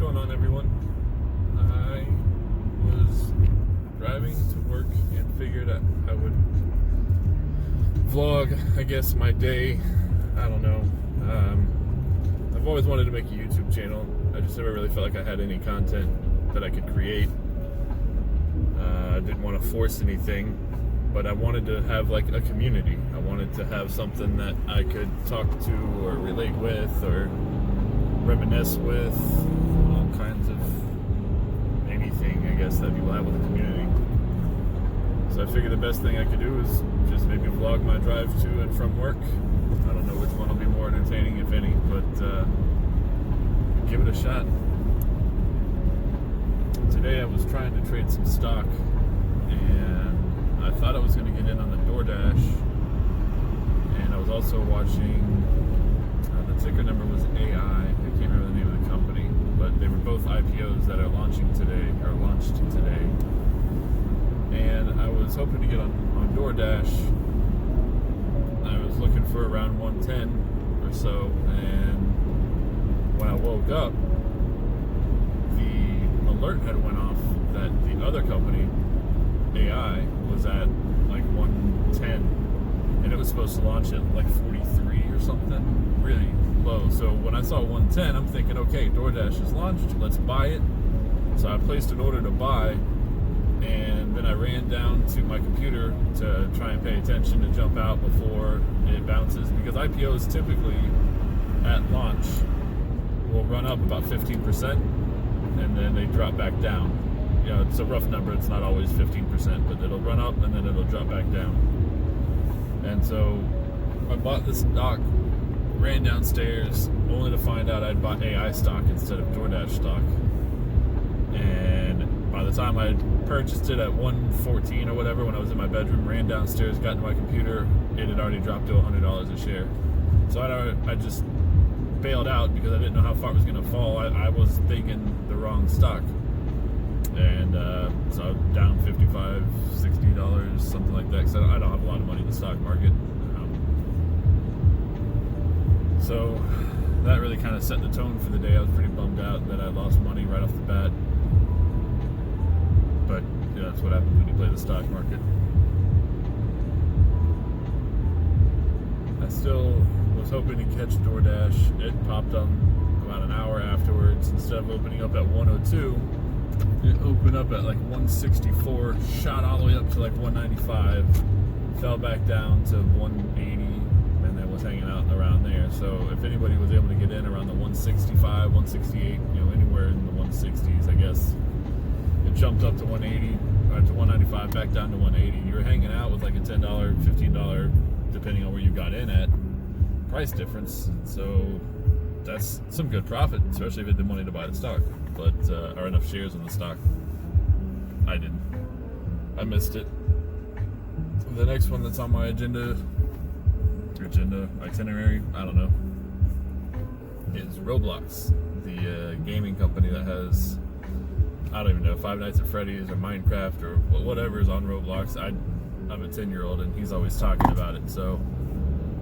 going on, everyone? I was driving to work and figured I would vlog, I guess, my day. I don't know. I've always wanted to make a YouTube channel. I just never really felt like I had any content that I could create. I didn't want to force anything, but I wanted to have like a community. I wanted to have something that I could talk to or relate with or reminisce with, all kinds of anything, I guess, that people have with a community. So I figured the best thing I could do is just maybe vlog my drive to and from work. I don't know which one will be more entertaining, if any, but give it a shot. Today I was trying to trade some stock, and I thought I was going to get in on the DoorDash, and I was also watching, the ticker number was AI, I can't remember the name of the company, but they were both IPOs that are launched today, and I was hoping to get on DoorDash. I was looking for around 110 or so, and when I woke up, the alert had went off that the other company, AI, was at like 110, and it was supposed to launch at like 43 or something, really low. So when I saw 110, I'm thinking, okay, DoorDash is launched, let's buy it. So I placed an order to buy, and then I ran down to my computer to try and pay attention to jump out before it bounces, because IPOs typically at launch will run up about 15%, and then they drop back down. You know, it's a rough number, it's not always 15%, but it'll run up and then it'll drop back down. And so I bought this stock, ran downstairs, only to find out I'd bought AI stock instead of DoorDash stock. And by the time I purchased it at 114 or whatever, when I was in my bedroom, ran downstairs, got into my computer, it had already dropped to $100 a share. So I just bailed out because I didn't know how far it was going to fall. I was thinking the wrong stock. And so I was down $55, $60, something like that, because I don't have a lot of money in the stock market. So that really kind of set the tone for the day. I was pretty bummed out that I lost money right off the bat. But yeah, that's what happens when you play the stock market. I still was hoping to catch DoorDash. It popped on about an hour afterwards. Instead of opening up at 102, it opened up at like 164, shot all the way up to like 195, fell back down to 180, and then was hanging out around there. So if anybody was able to get in around the 165, 168, anywhere in the 160s, I guess, it jumped up to 180, or to 195, back down to 180. You were hanging out with like a $10, $15, depending on where you got in at, price difference. So that's some good profit, especially if you had the money to buy the stock, but or enough shares in the stock. I didn't. I missed it. The next one that's on my itinerary, I don't know, is Roblox, the gaming company that has, I don't even know, Five Nights at Freddy's or Minecraft or whatever is on Roblox. I'm a 10-year-old and he's always talking about it, so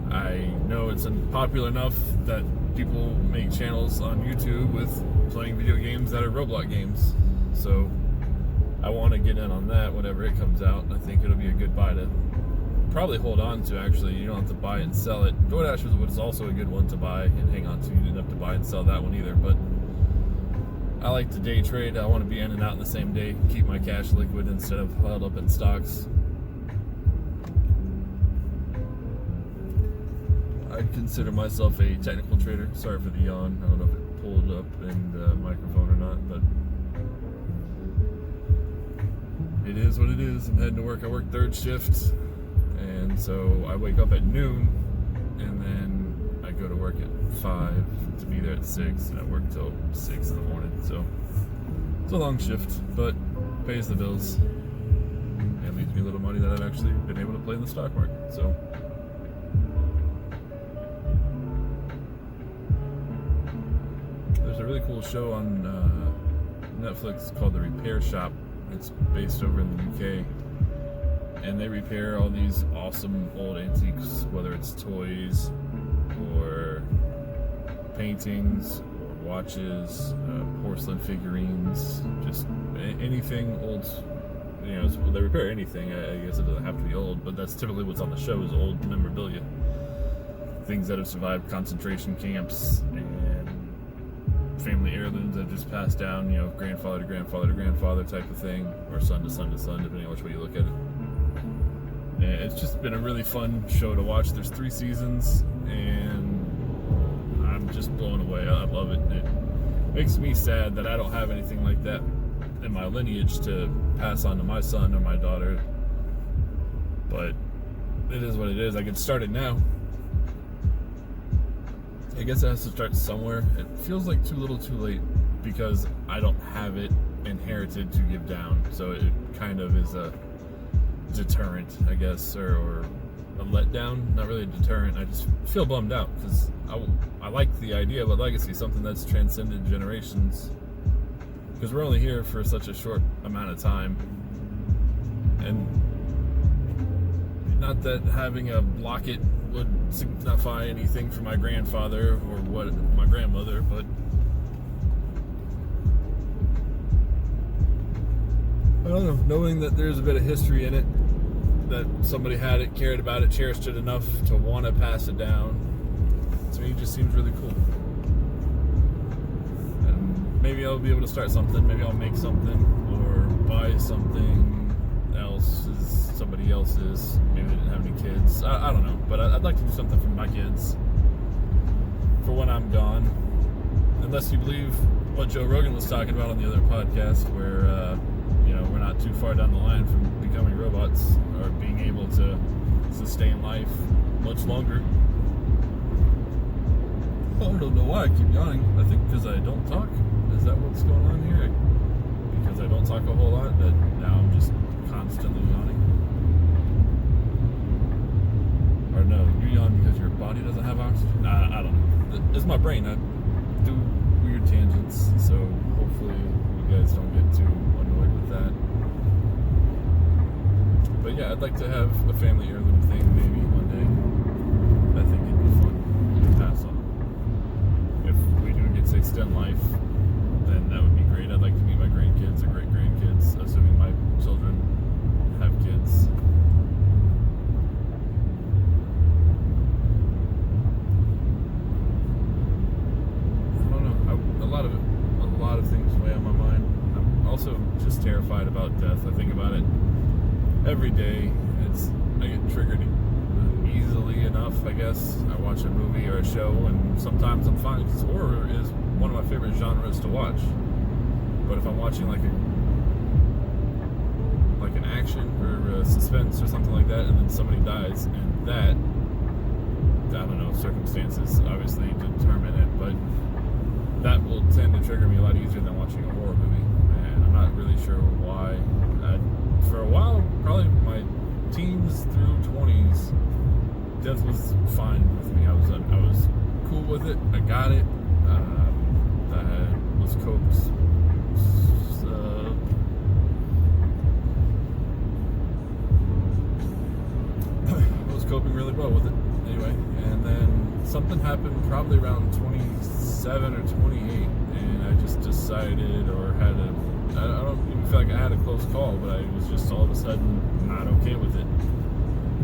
I know it's popular enough that people make channels on YouTube with playing video games that are Roblox games. So I want to get in on that whenever it comes out. I think it'll be a good buy to probably hold on to, actually. You don't have to buy and sell it. DoorDash was also a good one to buy and hang on to. You didn't have to buy and sell that one either, but I like to day trade. I want to be in and out in the same day, keep my cash liquid instead of held up in stocks. I'd consider myself a technical trader. Sorry for the yawn. I don't know if it pulled up in the microphone or not, but it is what it is. I'm heading to work. I work third shift, and so I wake up at noon, and then I go to work at 5 to be there at 6, and I work till 6 in the morning. So it's a long shift, but pays the bills and leaves me a little money that I've actually been able to play in the stock market. So there's a really cool show on Netflix called The Repair Shop. It's based over in the UK, and they repair all these awesome old antiques, whether it's toys or paintings or watches, porcelain figurines, just anything old. They repair anything. I guess it doesn't have to be old, but that's typically what's on the show is old memorabilia. Things that have survived concentration camps and family heirlooms that have just passed down, grandfather to grandfather to grandfather type of thing, or son to son to son, depending on which way you look at it. And it's just been a really fun show to watch. There's 3 seasons, and I'm just blown away. I love it. It makes me sad that I don't have anything like that in my lineage to pass on to my son or my daughter, but it is what it is. I can start it now. I guess it has to start somewhere. It feels like too little too late because I don't have it inherited to give down, so it kind of is a deterrent, I guess, or a letdown. Not really a deterrent. I just feel bummed out because I like the idea of a legacy, something that's transcended generations, because we're only here for such a short amount of time. And not that having a locket would signify anything for my grandfather or what my grandmother, but I don't know, knowing that there's a bit of history in it, that somebody had it, cared about it, cherished it enough to want to pass it down, to me just seems really cool. And maybe I'll be able to start something, maybe I'll make something or buy something else as somebody else's. Maybe they didn't have any kids, I don't know, but I'd like to do something for my kids for when I'm gone, unless you believe what Joe Rogan was talking about on the other podcast, where we're not too far down the line from becoming robots or being able to sustain life much longer. I don't know why I keep yawning. I think because I don't talk. Is that what's going on here? Because I don't talk a whole lot, that now I'm just constantly yawning. Or no, you yawn because your body doesn't have oxygen? I don't know. It's my brain. I do weird tangents, so hopefully you guys don't get too annoyed with that. But yeah, I'd like to have a family heirloom thing maybe one day. I think it'd be fun to pass on. If we do get to extend life, then that would be great. I'd like to meet my grandkids or great-grandkids, assuming my children have kids. I don't know. A lot of things weigh on my mind. I'm also just terrified about death. I think about it every day. I get triggered easily enough, I guess. I watch a movie or a show, and sometimes I'm fine because horror is one of my favorite genres to watch. But if I'm watching like an action or a suspense or something like that, and then somebody dies, and that, I don't know, circumstances obviously determine it, but that will tend to trigger me a lot easier than watching a horror movie. And I'm not really sure why. For a while, probably my teens through 20s, death was fine with me. I was cool with it. I got it. I was coped. I was coping really well with it. Anyway, and then something happened probably around 27 or 28, and I just decided, or had I don't even feel like I had a close call, but I was just all of a sudden not okay with it.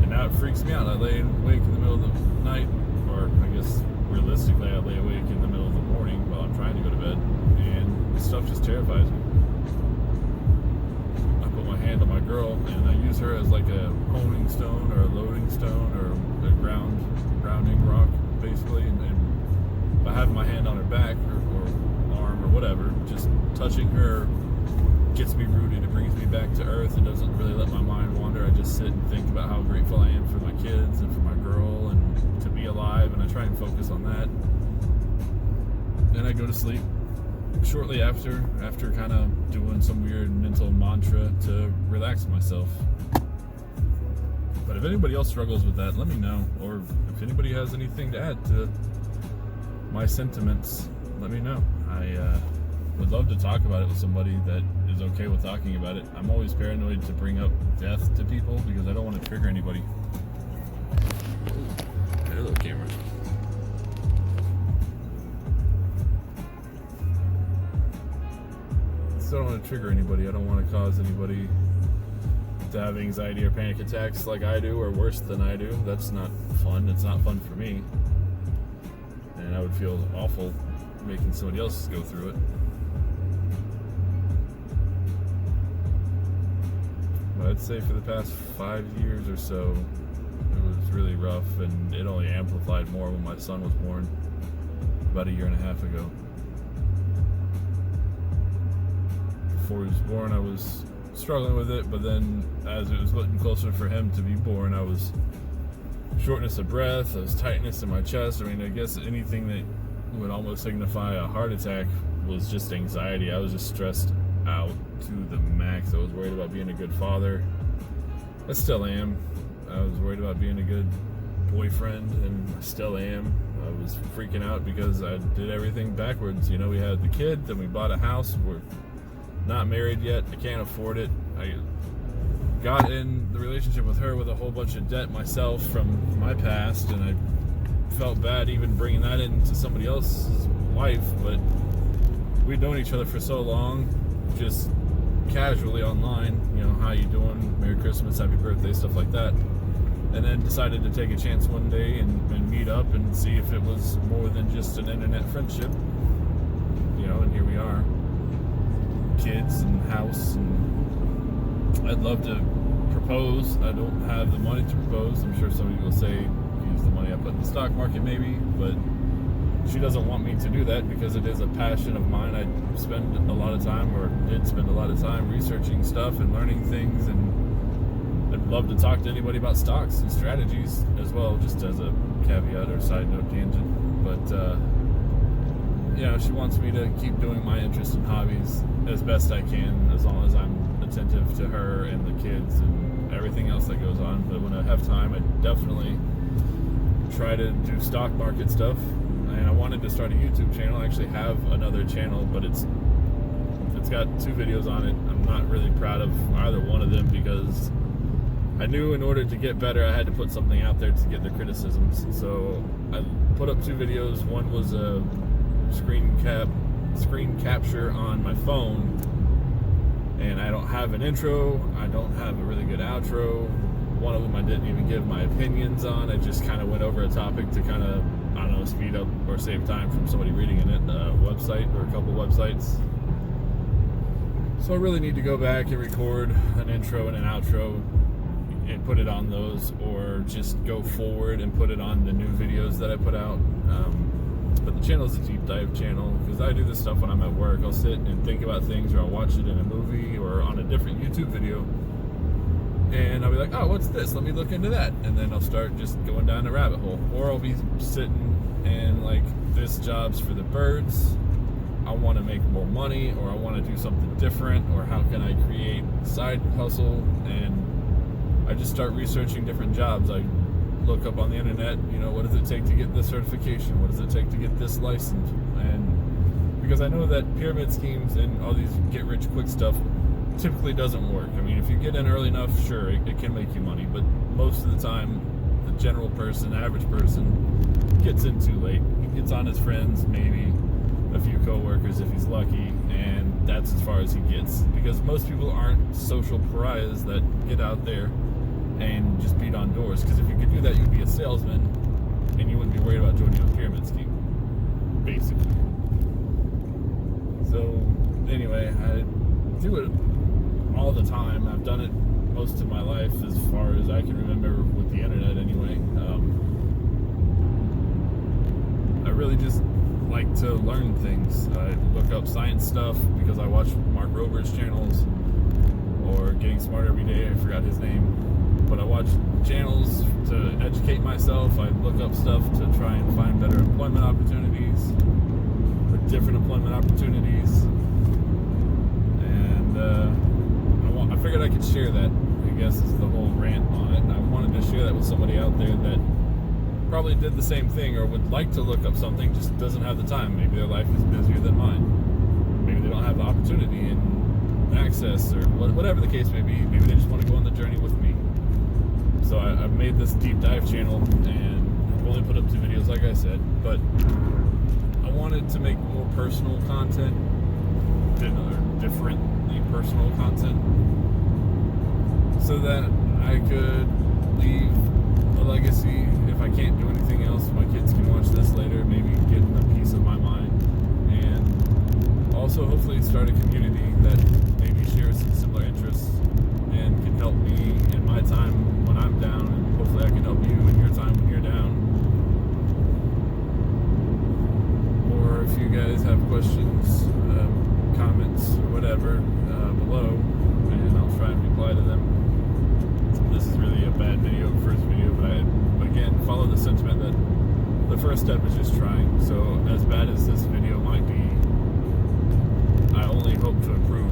And now it freaks me out. I lay awake in the middle of the night, or I guess realistically I lay awake in the middle of the morning while I'm trying to go to bed, and this stuff just terrifies me. I put my hand on my girl, and I use her as like a honing stone or a loading stone or a grounding rock, basically, and by having my hand on her back or arm or whatever, just touching her gets me rooted. It brings me back to earth. It doesn't really let my mind wander. I just sit and think about how grateful I am for my kids and for my girl and to be alive, and I try and focus on that. Then I go to sleep shortly after kind of doing some weird mental mantra to relax myself. But if anybody else struggles with that, let me know. Or if anybody has anything to add to my sentiments, let me know. I would love to talk about it with somebody that is okay with talking about it. I'm always paranoid to bring up death to people because I don't want to trigger anybody. Hello, camera. still don't want to trigger anybody. I don't want to cause anybody to have anxiety or panic attacks like I do, or worse than I do. That's not fun. It's not fun for me. And I would feel awful making somebody else go through it. But I'd say for the past 5 years or so, it was really rough, and it only amplified more when my son was born about 1.5 years ago. Before he was born, I was struggling with it, but then as it was getting closer for him to be born, I was shortness of breath, I was tightness in my chest. I mean, I guess anything that would almost signify a heart attack was just anxiety. I was just stressed out to the max. I was worried about being a good father. I still am. I was worried about being a good boyfriend, and I still am. I was freaking out because I did everything backwards. You know, we had the kid, then we bought a house. We're not married yet. I can't afford it. I got in the relationship with her with a whole bunch of debt myself from my past, and I felt bad even bringing that into somebody else's life. But we'd known each other for so long, just casually online, you know, how you doing, Merry Christmas, Happy Birthday, stuff like that. And then decided to take a chance one day and meet up and see if it was more than just an internet friendship. You know, and here we are. Kids and house, and I'd love to propose. I don't have the money to propose. I'm sure somebody will say use the money I put in the stock market maybe, but she doesn't want me to do that because it is a passion of mine. I spend a lot of time, or did spend a lot of time, researching stuff and learning things, and I'd love to talk to anybody about stocks and strategies as well, just as a caveat or side note tangent. But you know, she wants me to keep doing my interests and hobbies as best I can, as long as I'm attentive to her and the kids and everything else that goes on. But when I have time, I definitely try to do stock market stuff. And I wanted to start a YouTube channel. I actually have another channel, but it's got 2 videos on it. I'm not really proud of either one of them because I knew in order to get better, I had to put something out there to get the criticisms. So I put up 2 videos. One was a screen capture on my phone, and I don't have an intro. I don't have a really good outro. One of them I didn't even give my opinions on. I just kind of went over a topic to kind of, I don't know, speed up or save time from somebody reading in it, a website or a couple websites. So I really need to go back and record an intro and an outro and put it on those, or just go forward and put it on the new videos that I put out. But the channel is a deep dive channel because I do this stuff when I'm at work. I'll sit and think about things, or I'll watch it in a movie or on a different YouTube video, and I'll be like, oh, what's this? Let me look into that. And then I'll start just going down a rabbit hole. Or I'll be sitting and like, this job's for the birds. I want to make more money, or I want to do something different, or how can I create a side hustle? And I just start researching different jobs. I look up on the internet, you know, what does it take to get this certification? What does it take to get this license? And because I know that pyramid schemes and all these get-rich-quick stuff typically doesn't work. I mean, if you get in early enough, sure, it can make you money, but most of the time, the general person, average person, gets in too late. He gets on his friends, maybe a few coworkers if he's lucky, and that's as far as he gets. Because most people aren't social pariahs that get out there and just beat on doors. Because if you could do that, you'd be a salesman, and you wouldn't be worried about joining a pyramid scheme, basically. So, anyway, I do it all the time. I've done it most of my life, as far as I can remember, with the internet anyway. I really just like to learn things. I look up science stuff because I watch Mark Rober's channels, or Getting Smarter Every Day, I forgot his name. But I watch channels to educate myself. I look up stuff to try and find better employment opportunities, or different employment opportunities. And I figured I could share that, I guess, is the whole rant on it. And I wanted to share that with somebody out there that probably did the same thing, or would like to look up something, just doesn't have the time. Maybe their life is busier than mine. Maybe they don't have the opportunity and access, or whatever the case may be. Maybe they just want to go on the journey with me. So I made this deep dive channel, and I've only put up 2 videos, like I said, but I wanted to make more personal content differently personal content, so that I could leave a legacy. If I can't do anything else, my kids can watch this later, maybe get a piece of my mind, and also hopefully start a community that maybe shares some similar interests and can help me in my time when I'm down, and hopefully I can help you in your time when you're down. Or if you guys have questions, comments, or whatever below, and I'll try and reply to them. This is really a bad video, first video, but I, again, follow the sentiment that the first step is just trying. So as bad as this video might be, I only hope to improve.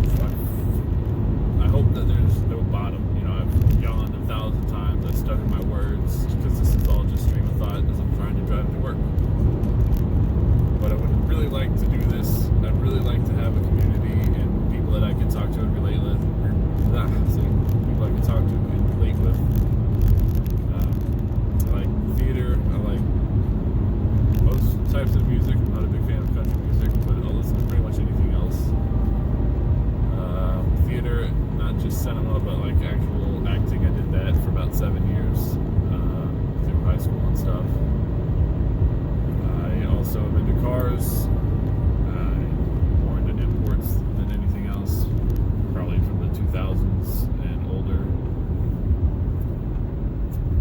I hope that there's no bottom. You know, I've yawned 1,000 times, I've stuck in my words, because this is all just stream of thought as I'm trying to drive to work. But I would really like to do this. I'd really like to have a community and people that I can talk to and relate with. People I can talk to and relate with. I like theater. I like most types of music. I'm not a big fan of country music, but I'll listen to pretty much anything else. Theater, not just cinema, but like actual acting. I did that for about 7 years through high school and stuff. I also am into cars, more into imports than anything else, probably from the 2000s and older.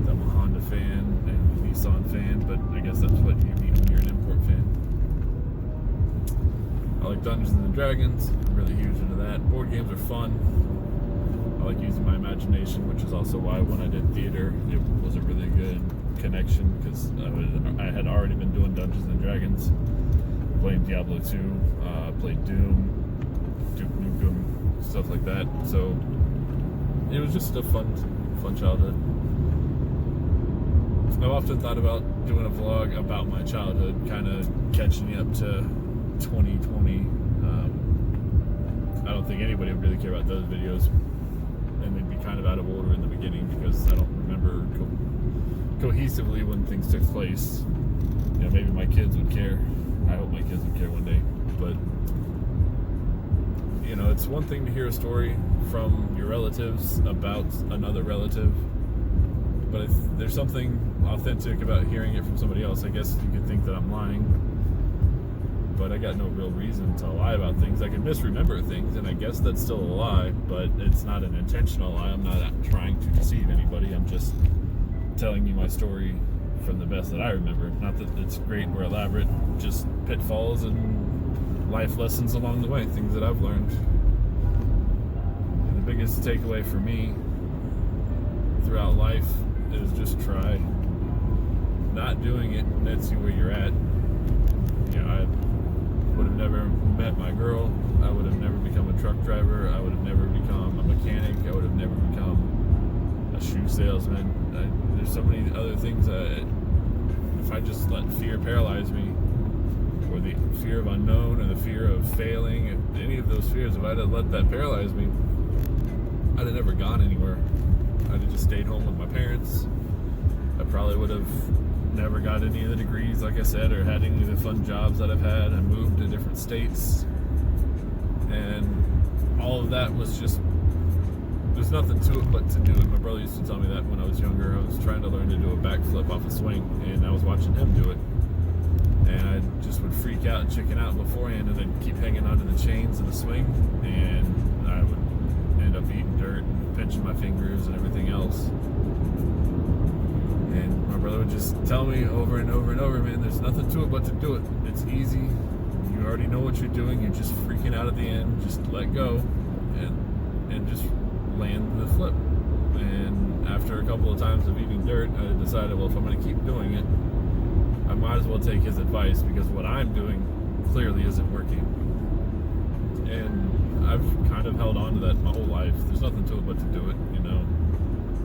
I'm a Honda fan and a Nissan fan, but I guess that's what you mean when you're an import fan. I like Dungeons and Dragons. I'm really huge into that. Board games are fun. I like using my imagination, which is also why when I did theater, it was a really good connection, because I had already been doing Dungeons and Dragons, playing Diablo 2, played Doom, Duke Nukem, stuff like that. So it was just a fun childhood. I've often thought about doing a vlog about my childhood, kind of catching up to 2020. I don't think anybody would really care about those videos, and they'd be kind of out of order in the beginning because I don't remember cohesively when things took place. You know, maybe my kids would care. I hope my kids would care one day. But you know, it's one thing to hear a story from your relatives about another relative, but if there's something authentic about hearing it from somebody else. I guess you could think that I'm lying, but I got no real reason to lie about things. I can misremember things, and I guess that's still a lie, but it's not an intentional lie. I'm not trying to deceive anybody. I'm just telling you my story from the best that I remember. Not that it's great or elaborate, just pitfalls and life lessons along the way, things that I've learned. And the biggest takeaway for me throughout life is just try. Not doing it nets you where you're at. You know, I would have never met my girl. I would have never become a truck driver. I would have never become a mechanic. I would have never become a shoe salesman. There's so many other things that if I just let fear paralyze me, or the fear of unknown, or the fear of failing, any of those fears, if I'd have let that paralyze me, I'd have never gone anywhere. I'd have just stayed home with my parents. I probably would have never got any of the degrees, like I said, or had any of the fun jobs that I've had. I moved to different states, and all of that was just, there's nothing to it but to do it. My brother used to tell me that when I was younger. I was trying to learn to do a backflip off a swing, and I was watching him do it, and I just would freak out and chicken out beforehand, and I'd keep hanging onto the chains of the swing, and I would end up eating dirt and pinching my fingers and everything else. And my brother would just tell me over and over and over, man, there's nothing to it but to do it. It's easy. You already know what you're doing. You're just freaking out at the end. Just let go and just land the flip. And after a couple of times of eating dirt, I decided, well, if I'm going to keep doing it, I might as well take his advice, because what I'm doing clearly isn't working. And I've kind of held on to that my whole life. There's nothing to it but to do it, you know.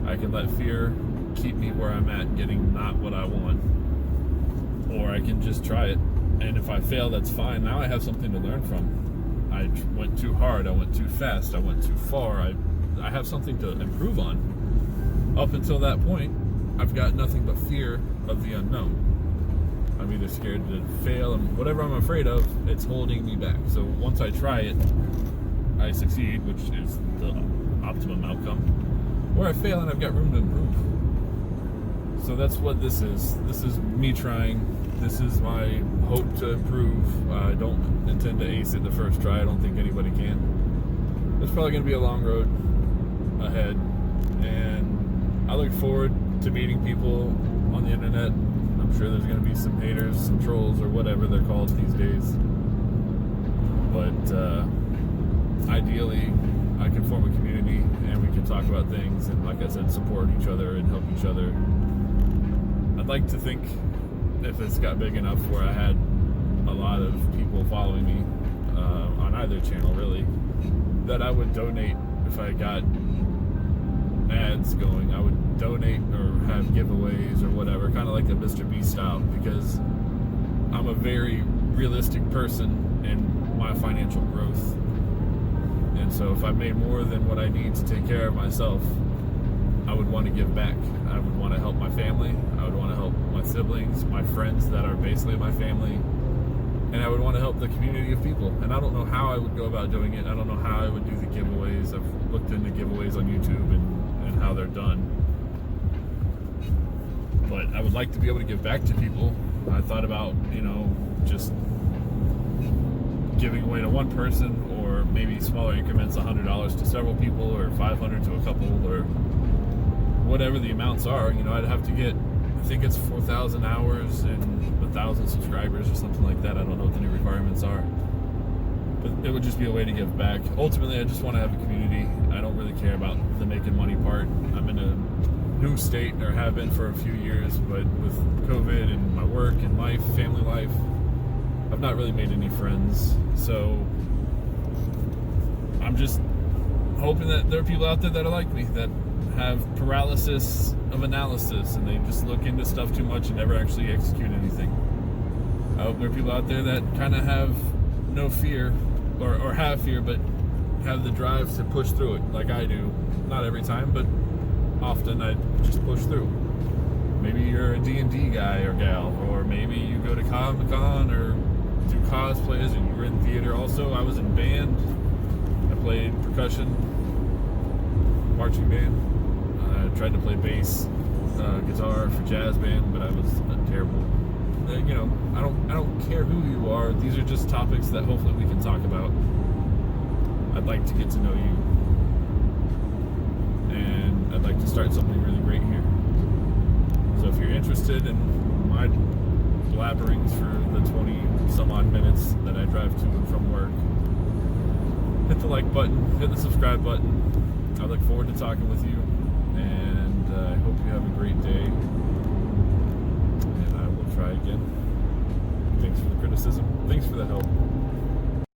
I can let fear keep me where I'm at, getting not what I want, or I can just try it, and if I fail, that's fine. Now I have something to learn from. I went too hard, I went too fast, I went too far. I have something to improve on. Up until that point, I've got nothing but fear of the unknown. I'm either scared to fail, and whatever I'm afraid of, it's holding me back. So once once I try it, I succeed, which is the optimum outcome, or I fail and I've got room to improve. So that's what this is. This is me trying. This is my hope to improve. I don't intend to ace it the first try. I don't think anybody can. There's probably going to be a long road ahead, and I look forward to meeting people on the internet. I'm sure there's going to be some haters, some trolls, or whatever they're called these days. But ideally, I can form a community and we can talk about things and, like I said, support each other and help each other. I'd like to think, if it's got big enough where I had a lot of people following me on either channel, really, that I would donate if I got ads going. I would donate or have giveaways or whatever, kind of like a Mr. Beast style, because I'm a very realistic person in my financial growth. And so if I made more than what I need to take care of myself, I would want to give back. I would want to help my family. I would want to help my siblings, my friends that are basically my family. And I would want to help the community of people. And I don't know how I would go about doing it. I don't know how I would do the giveaways. I've looked into giveaways on YouTube and how they're done. But I would like to be able to give back to people. I thought about, just giving away to one person, or maybe smaller increments, $100 to several people, or $500 to a couple, or whatever the amounts are. I'd have to get, I think it's 4,000 hours and 1,000 subscribers or something like that. I don't know what the new requirements are, but it would just be a way to give back. Ultimately, I just want to have a community. I don't really care about the making money part. I'm in a new state, or have been for a few years, but with COVID and my work and life, family life, I've not really made any friends. So I'm just hoping that there are people out there that are like me, that have paralysis of analysis, and they just look into stuff too much and never actually execute anything. I hope there are people out there that kind of have no fear, or have fear, but have the drive to push through it, like I do. Not every time, but often I just push through. Maybe you're a D&D guy or gal, or maybe you go to Comic-Con or do cosplays, and you're in theater. Also, I was in band. I played percussion, marching band. I tried to play bass, guitar for jazz band, but I was terrible. I don't care who you are. These are just topics that hopefully we can talk about. I'd like to get to know you, and I'd like to start something really great here. So if you're interested in my blabberings for the 20 some odd minutes that I drive to and from work, hit the like button, hit the subscribe button. I look forward to talking with you, and I hope you have a great day, and I will try again. Thanks for the criticism. Thanks for the help.